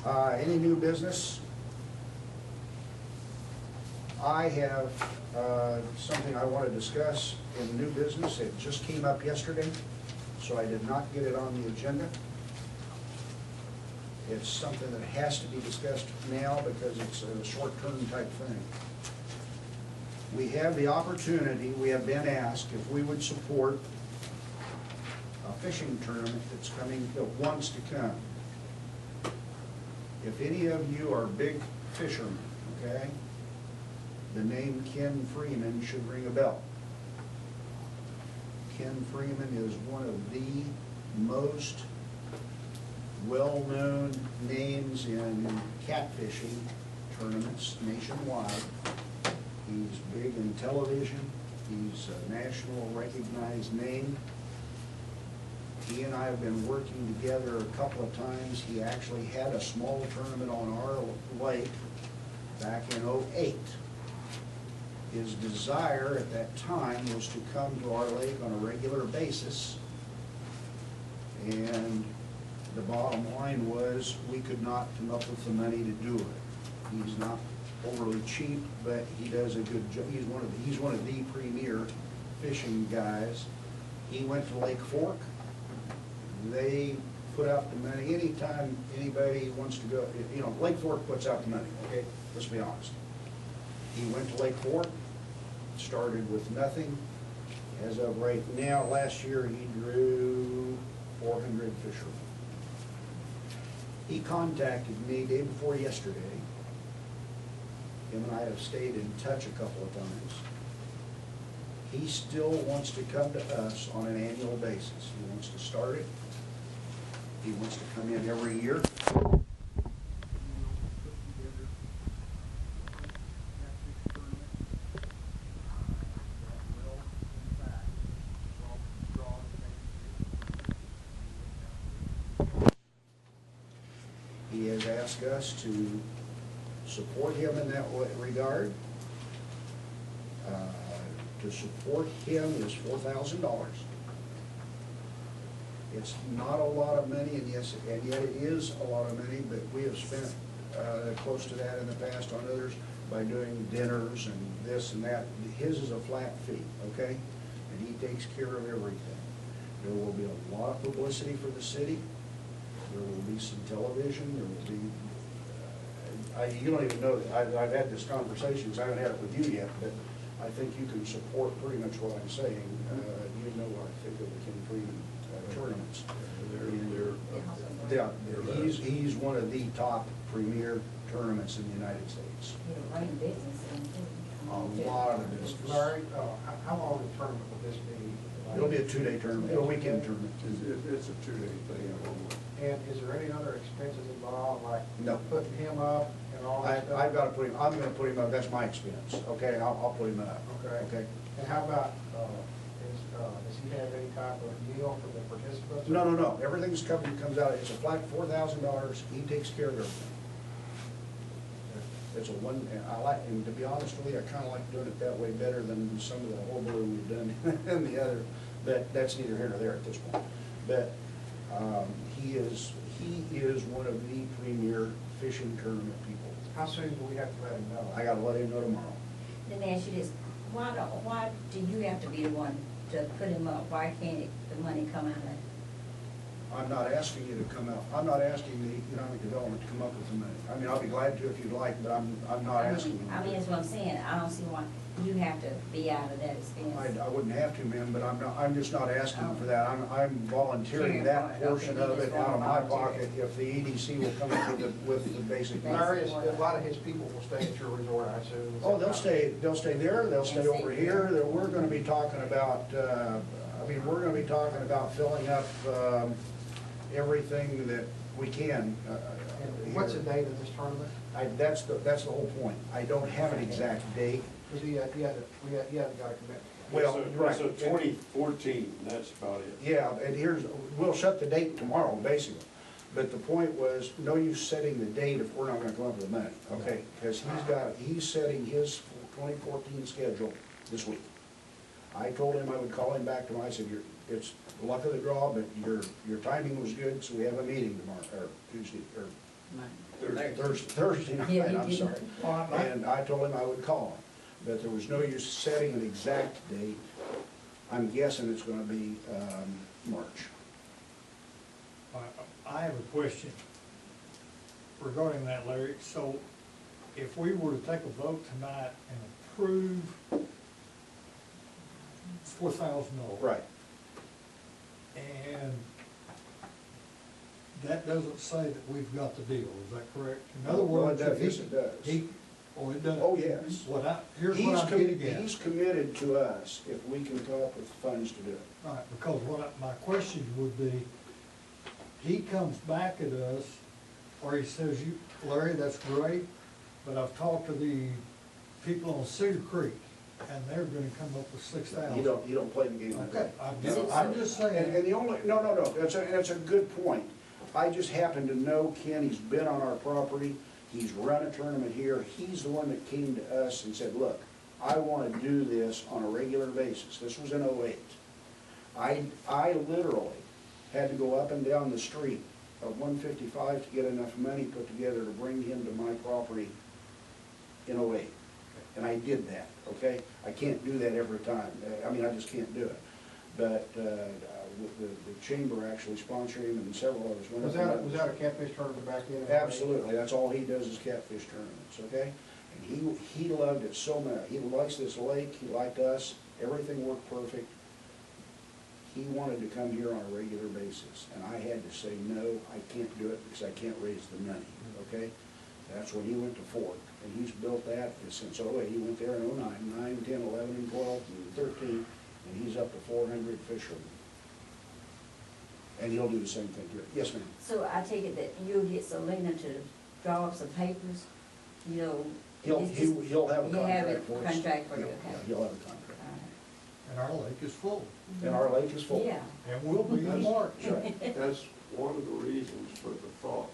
Any new business? I have something I want to discuss in new business. It just came up yesterday, so I did not get it on the agenda. It's something that has to be discussed now because it's a short-term type thing. We have the opportunity, we have been asked if we would support a fishing tournament that's coming, that wants to come. If any of you are big fishermen, okay, the name Ken Freeman should ring a bell. Ken Freeman is one of the most well-known names in catfishing tournaments nationwide. He's big in television. He's a national recognized name. He and I have been working together a couple of times. He actually had a small tournament on our lake back in '08. His desire at that time was to come to our lake on a regular basis, and the bottom line was we could not come up with the money to do it. He's not overly cheap, but he does a good job. He's one of the premier fishing guys. He went to Lake Fork. They put out the money. Anytime anybody wants to go, you know, Lake Fork puts out the money, okay? Let's be honest. He went to Lake Fork, started with nothing. As of right now, last year he drew 400 fishermen. He contacted me day before yesterday. Him and I have stayed in touch a couple of times. He still wants to come to us on an annual basis. He wants to start it. He wants to come in every year. He has asked us to support him in that regard. To support him is $4,000. It's not a lot of money, and yes, and yet it is a lot of money, but we have spent close to that in the past on others by doing dinners and this and that. His is a flat fee, okay? And he takes care of everything. There will be a lot of publicity for the city. There will be some television. There will be, you don't even know that I've had this conversation, because I haven't had it with you yet, but I think you can support pretty much what I'm saying. You know what I think of the Ken Freeman tournaments. He's one of the top premier tournaments in the United States. A lot of business. Larry, how long a tournament will this be? It'll be a 2-day tournament, a weekend tournament. It's a 2-day thing. And is there any other expenses involved, like No. putting him up and all that stuff? I've got to put him, I'm going to put him up, that's my expense, okay? I'll put him up. Okay. And how about, does he have any type of deal for the participants? No. Everything's covered, comes out, it's a flat $4,000. He takes care of everything. It's a one, and to be honest with you, I kind of like doing it that way better than some of the hullabaloo we've done in the other, but that's neither here nor there at this point. But he is one of the premier fishing tournament people. How soon do we have to let him know? I got to let him know tomorrow. Let me ask you this, why do you have to be the one to put him up? Why can't the money come out of it? I'm not asking you to come out. I'm not asking the economic development to come up with the money. I mean, I'll be glad to if you'd like, but I'm not asking you. I mean, that's what I'm saying. I don't see why you have to be out of that expense. I wouldn't have to, ma'am, but I'm just not asking for that. I'm volunteering that portion of it out of my pocket if the EDC will come up with the basic. Larry, a lot of his people will stay at your resort, I assume. Oh, they'll stay there, they'll stay over here. We're gonna be talking about, we're gonna be talking about filling up, everything that we can. What's the date of this tournament? That's the whole point. I don't have an exact date. Because he hasn't got a commitment. Well, right. So 2014, that's about it. Yeah, and we'll set the date tomorrow, basically. But the point was, no use setting the date if we're not gonna come up with the money, okay? Because he's setting his 2014 schedule this week. I told him I would call him back tomorrow. I said, it's the luck of the draw, but your timing was good, so we have a meeting tomorrow, or Tuesday, or Thursday night, Yeah, you I'm did. sorry. And I told him I would call him, but there was no use setting an exact date. I'm guessing it's gonna be, March. I have a question regarding that, Larry. So if we were to take a vote tonight and approve $4,000. Right. And that doesn't say that we've got the deal, is that correct? In other Well, it words, does. if Yes, it does. Oh, it does? Oh, yes. Here's what I'm getting at. He's committed to us if we can come up with funds to do it. Right, because my question would be, he comes back at us, or he says, Larry, that's great, but I've talked to the people on Cedar Creek, and they're gonna come up with 6,000. You don't play the game like Okay, that. I'm just saying. And the only, no, that's a good point. I just happen to know Ken, he's been on our property, he's run a tournament here, he's the one that came to us and said, look, I wanna do this on a regular basis. This was in '08. I literally had to go up and down the street of 155 to get enough money put together to bring him to my property in '08. And I did that, okay? I can't do that every time. I mean, I just can't do it. But with the chamber actually sponsoring him and several others. went Was up and that a catfish tournament back then? Absolutely, that's all he does is catfish tournaments, okay? And he loved it so much. He likes this lake, he liked us, everything worked perfect. He wanted to come here on a regular basis, and I had to say, no, I can't do it because I can't raise the money, okay? That's when he went to Fort, and he's built that since '08. He went there in '09, 9, 10, 11, and 12, and 13, and he's up to 400 fishermen. And he'll do the same thing here. Yes, ma'am? So I take it that you'll get Selena to draw up some papers, you know? He'll it's just- have a He'll have contract a for us. contract for you, Yeah, okay. he'll have a contract. And our lake is full, And our lake is full. Yeah. and will be in March. That's right. That's one of the reasons for the thought.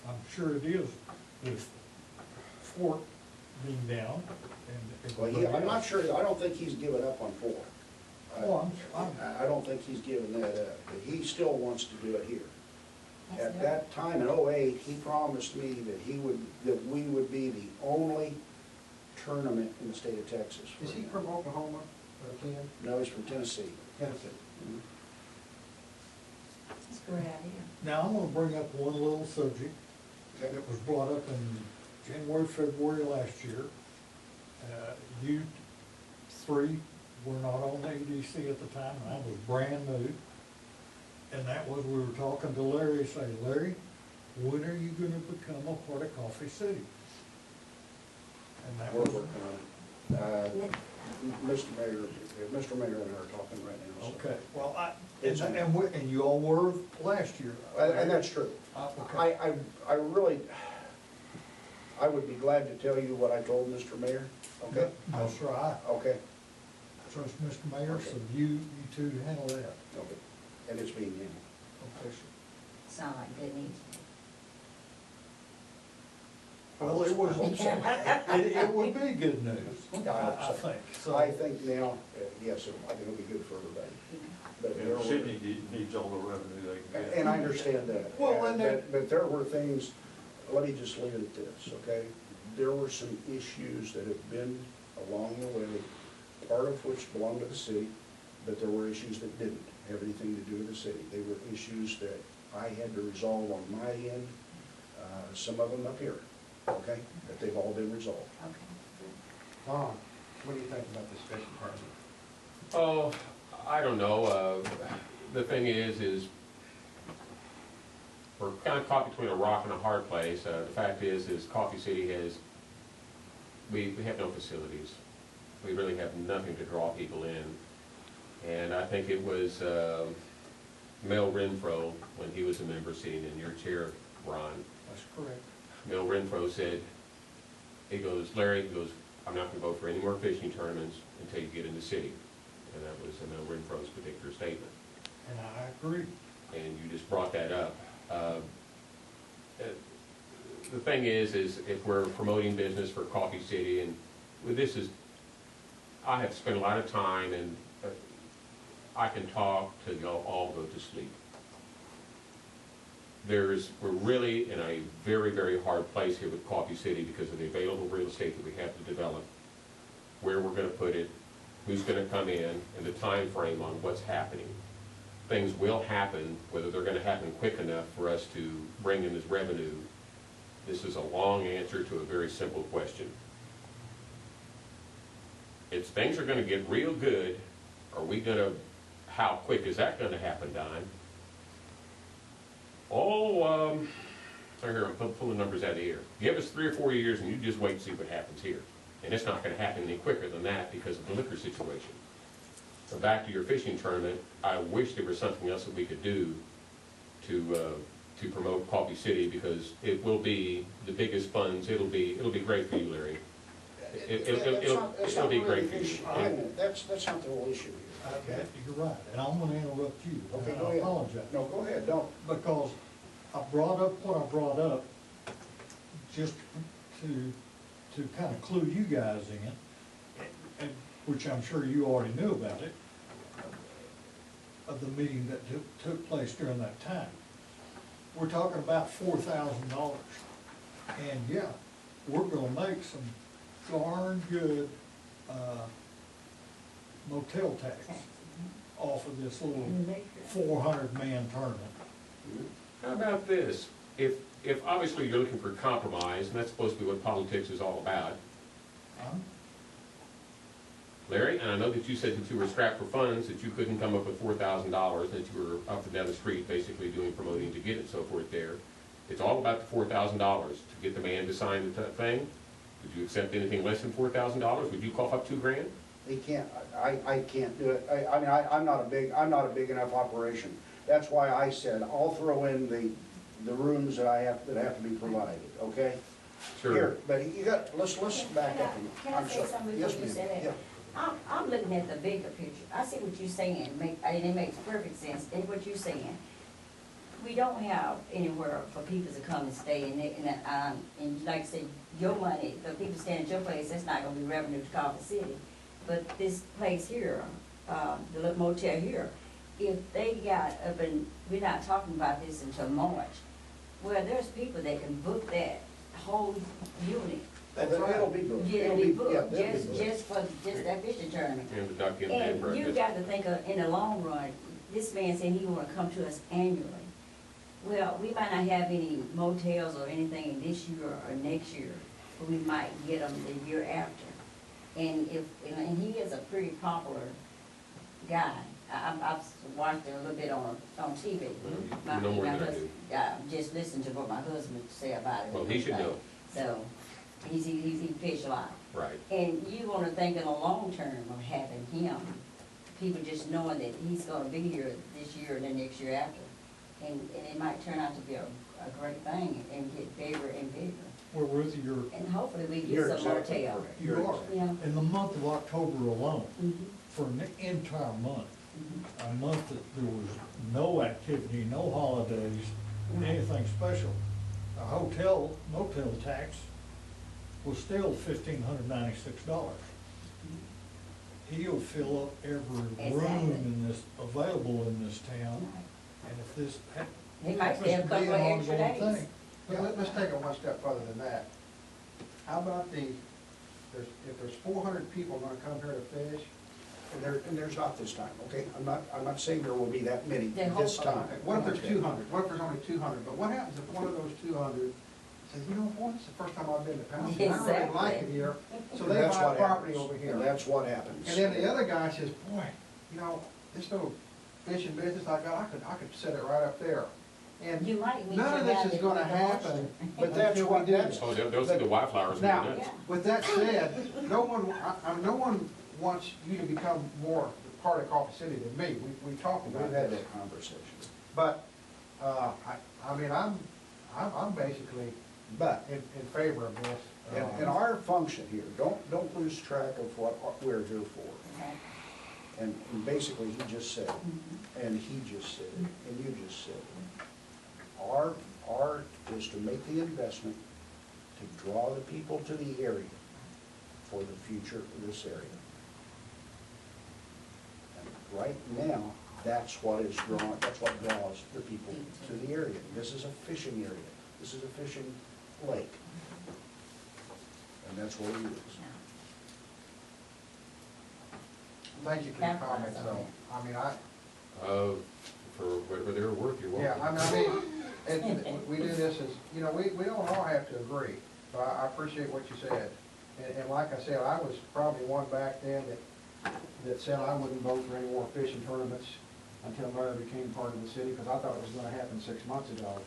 I'm sure it is, with Fort being down and. Well, I'm not sure, I don't think he's given up on Fort. Oh, I don't think he's given that up, but he still wants to do it here. That's At good. that time in '08, he promised me that we would be the only tournament in the state of Texas. for Is he him. from Oklahoma, Ken? No, he's from Tennessee. Tennessee. Mhm. That's a great idea. Now, I'm gonna bring up one little subject that was brought up in January, February last year. You three were not on the EDC at the time, and I was brand new. And that was, we were talking to Larry, saying, Larry, when are you gonna become a part of Coffee City? And that We're was, working on it. Mr. Mayor and I are talking right now. so. okay, well, It's- and you all were last year. And that's true. Okay. I really, I would be glad to tell you what I told Mr. Mayor, okay? No, sir, I Okay, trust Mr. Mayor, so you two handle that. okay, and it's being handled. Okay. Sound like good news. Well, it was, it would be good news, I think, so. I think now, yes, I think it'll be good for everybody. But there were- Sydney needs all the revenue they can get. And I understand that. Well, and there- But there were things, let me just leave it at this, okay? There were some issues that have been along the way, part of which belong to the city, but there were issues that didn't have anything to do with the city. They were issues that I had to resolve on my end, some of them up here, okay? But they've all been resolved. Okay. Tom, what do you think about this fishing tournament? Oh, I don't know. The thing is we're kind of caught between a rock and a hard place. The fact is Coffee City we have no facilities. We really have nothing to draw people in. And I think it was Mel Renfro, when he was a member sitting in your chair, Ron. That's correct. Mel Renfro said, he goes, Larry, he goes, I'm not gonna go for any more fishing tournaments until you get in the city. And that was Mel Renfro's particular statement. And I agree. And you just brought that up. The thing is if we're promoting business for Coffee City, and I have spent a lot of time, and I can talk till y'all all go to sleep. we're really in a very, very hard place here with Coffee City because of the available real estate that we have to develop, where we're gonna put it, who's gonna come in, and the time frame on what's happening. Things will happen, whether they're gonna happen quick enough for us to bring in this revenue. This is a long answer to a very simple question. If things are gonna get real good, how quick is that gonna happen, Don? Here, I'm pulling numbers out of the air. Give us 3 or 4 years and you just wait and see what happens here. And it's not gonna happen any quicker than that because of the liquor situation. So back to your fishing tournament, I wish there was something else that we could do to promote Coffee City, because it will be the biggest funds. It'll be great for you, Larry. It'll be great for you. Wait a minute, that's not the whole issue here. Okay, you're right, and I'm gonna interrupt you, Okay, and go I ahead. apologize. No, go ahead, don't. Because I brought up what I brought up just to kind of clue you guys in, and which I'm sure you already knew about it, of the meeting that took place during that time. We're talking about $4,000, and yeah, we're gonna make some darn good motel tax off of this little 400-man tournament. How about this? If obviously you're looking for compromise, and that's supposed to be what politics is all about, Larry, and I know that you said that you were strapped for funds, that you couldn't come up with $4,000, that you were up and down the street basically doing promoting to get it, so forth there. It's all about the $4,000 to get the man to sign the thing. Would you accept anything less than $4,000? Would you cough up $2 grand? He can't, I can't do it. I mean, I'm not a big enough operation. That's why I said, I'll throw in the rooms that have to be provided, okay? Sure. Here, but you got, let's back up. Can I say something Yes, before you ma'am. say that? Yeah. I'm looking at the bigger picture. I see what you're saying, and it makes perfect sense, and what you're saying. We don't have anywhere for people to come and stay, and like I said, your money, the people staying at your place, that's not gonna be revenue to Coffee City. But this place here, the little motel here, if they got up, and we're not talking about this until March, well, there's people that can book that whole unit. It'll be booked. Yeah, it'll be booked, yeah, they'll be booked. just that fishing tournament. And the duck in bed And you breakfast. got to think of, in the long run, this man said he wanna come to us annually. Well, we might not have any motels or anything this year or next year, but we might get them the year after. And and he is a pretty popular guy. I've watched him a little bit on TV. You know more than I do. Just listen to what my husband say about it. Well, he should know. So, he fish a lot. Right. And you want to think in the long term of having him, people just knowing that he's going to be here this year and the next year after. And it might turn out to be a great thing and get bigger and bigger. Well, Ruthie, And hopefully we You're get some exactly motel. correct. you are, Yeah. in the month of October alone, Mhm, for an entire month, mhm. a month that there was no activity, no holidays, anything special, a motel tax was still $1,596. He'll fill up every room Exactly. in this, available in this town, and if this. He might stay a happens to be couple of an extra ongoing days. thing, But let's take it one step further than that. How about if there's 400 people gonna come here to fish, And there's not this time, okay? I'm not saying there will be that many Then this hopefully. time. what if there's 200? What if there's only 200? But what happens if one of those 200 says, you know what, it's the first time I've been to Poundstown, I really like it here, so they That's buy what property happens. over here. And that's what happens. And then the other guy says, boy, you know, this little fishing business I got, I could set it right up there. And You might meet none of your guy this is that gonna lives in happen. Washington. But that's until we what, do that's, this. Oh, they'll see the wildflowers and Now, go nuts. with that said, no one wants you to become more part of Coffee City than me. We talked we've about had this. that conversation. But, I mean, I'm basically But, in favor of this. in our function here, don't lose track of what we're here for. Okay. And basically, he just said, Mhm. and he just said, and you just said, our is to make the investment to draw the people to the area for the future of this area. And right now, That's what is drawn, that's what draws the people to the area. This is a fishing area. This is a fishing lake. And that's what we use. Thank you for your comments, though. I mean, For whatever they're worth, you're welcome. yeah, we do this as, you know, we don't all have to agree, but I appreciate what you said. And like I said, I was probably one back then that said I wouldn't vote for any more fishing tournaments until Murray became part of the city, because I thought it was gonna happen 6 months ago.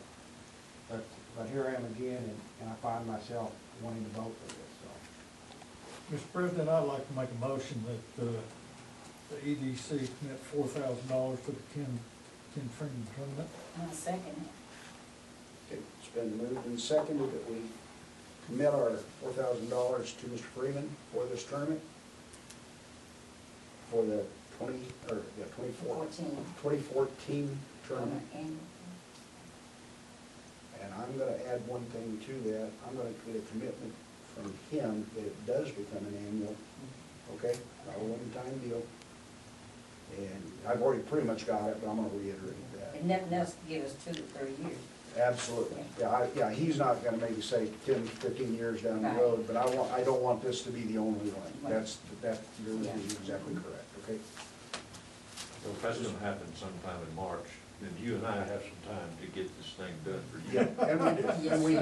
But here I am again, and I find myself wanting to vote for this, so. Mr. President, I'd like to make a motion that the EDC commit $4,000 to the Ken Freeman tournament. I'll second Okay, it's been moved and seconded that we commit our $4,000 to Mr. Freeman for this tournament for the 2014 tournament. And And I'm gonna add one thing to that. I'm gonna get a commitment from him that it does become an annual, okay? Not a one-time deal. And I've already pretty much got it, but I'm gonna reiterate that. and nothing else to give us 2 to 3 years. Absolutely. Yeah, he's not gonna maybe say 10, 15 years down the Right. road, but I don't want this to be the only one. Right. You're Yeah. exactly correct, okay? So if that's gonna happen sometime in March, then you and I have some time to get this thing done for you. Yeah, and we do, and we do.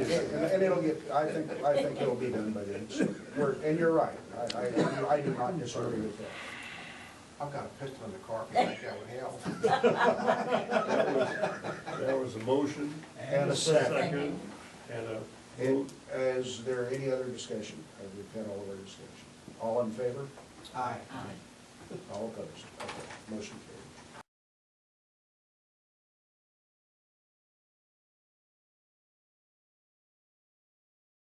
And it'll get, I think it'll be done by then. So and you're right. I do not disagree with that. I've got a pistol in the car, if you think that would help. That was a motion. And a second. Second. And a And is there any other discussion? We've had all of our discussion. All in favor? Aye. All opposed? Okay, motion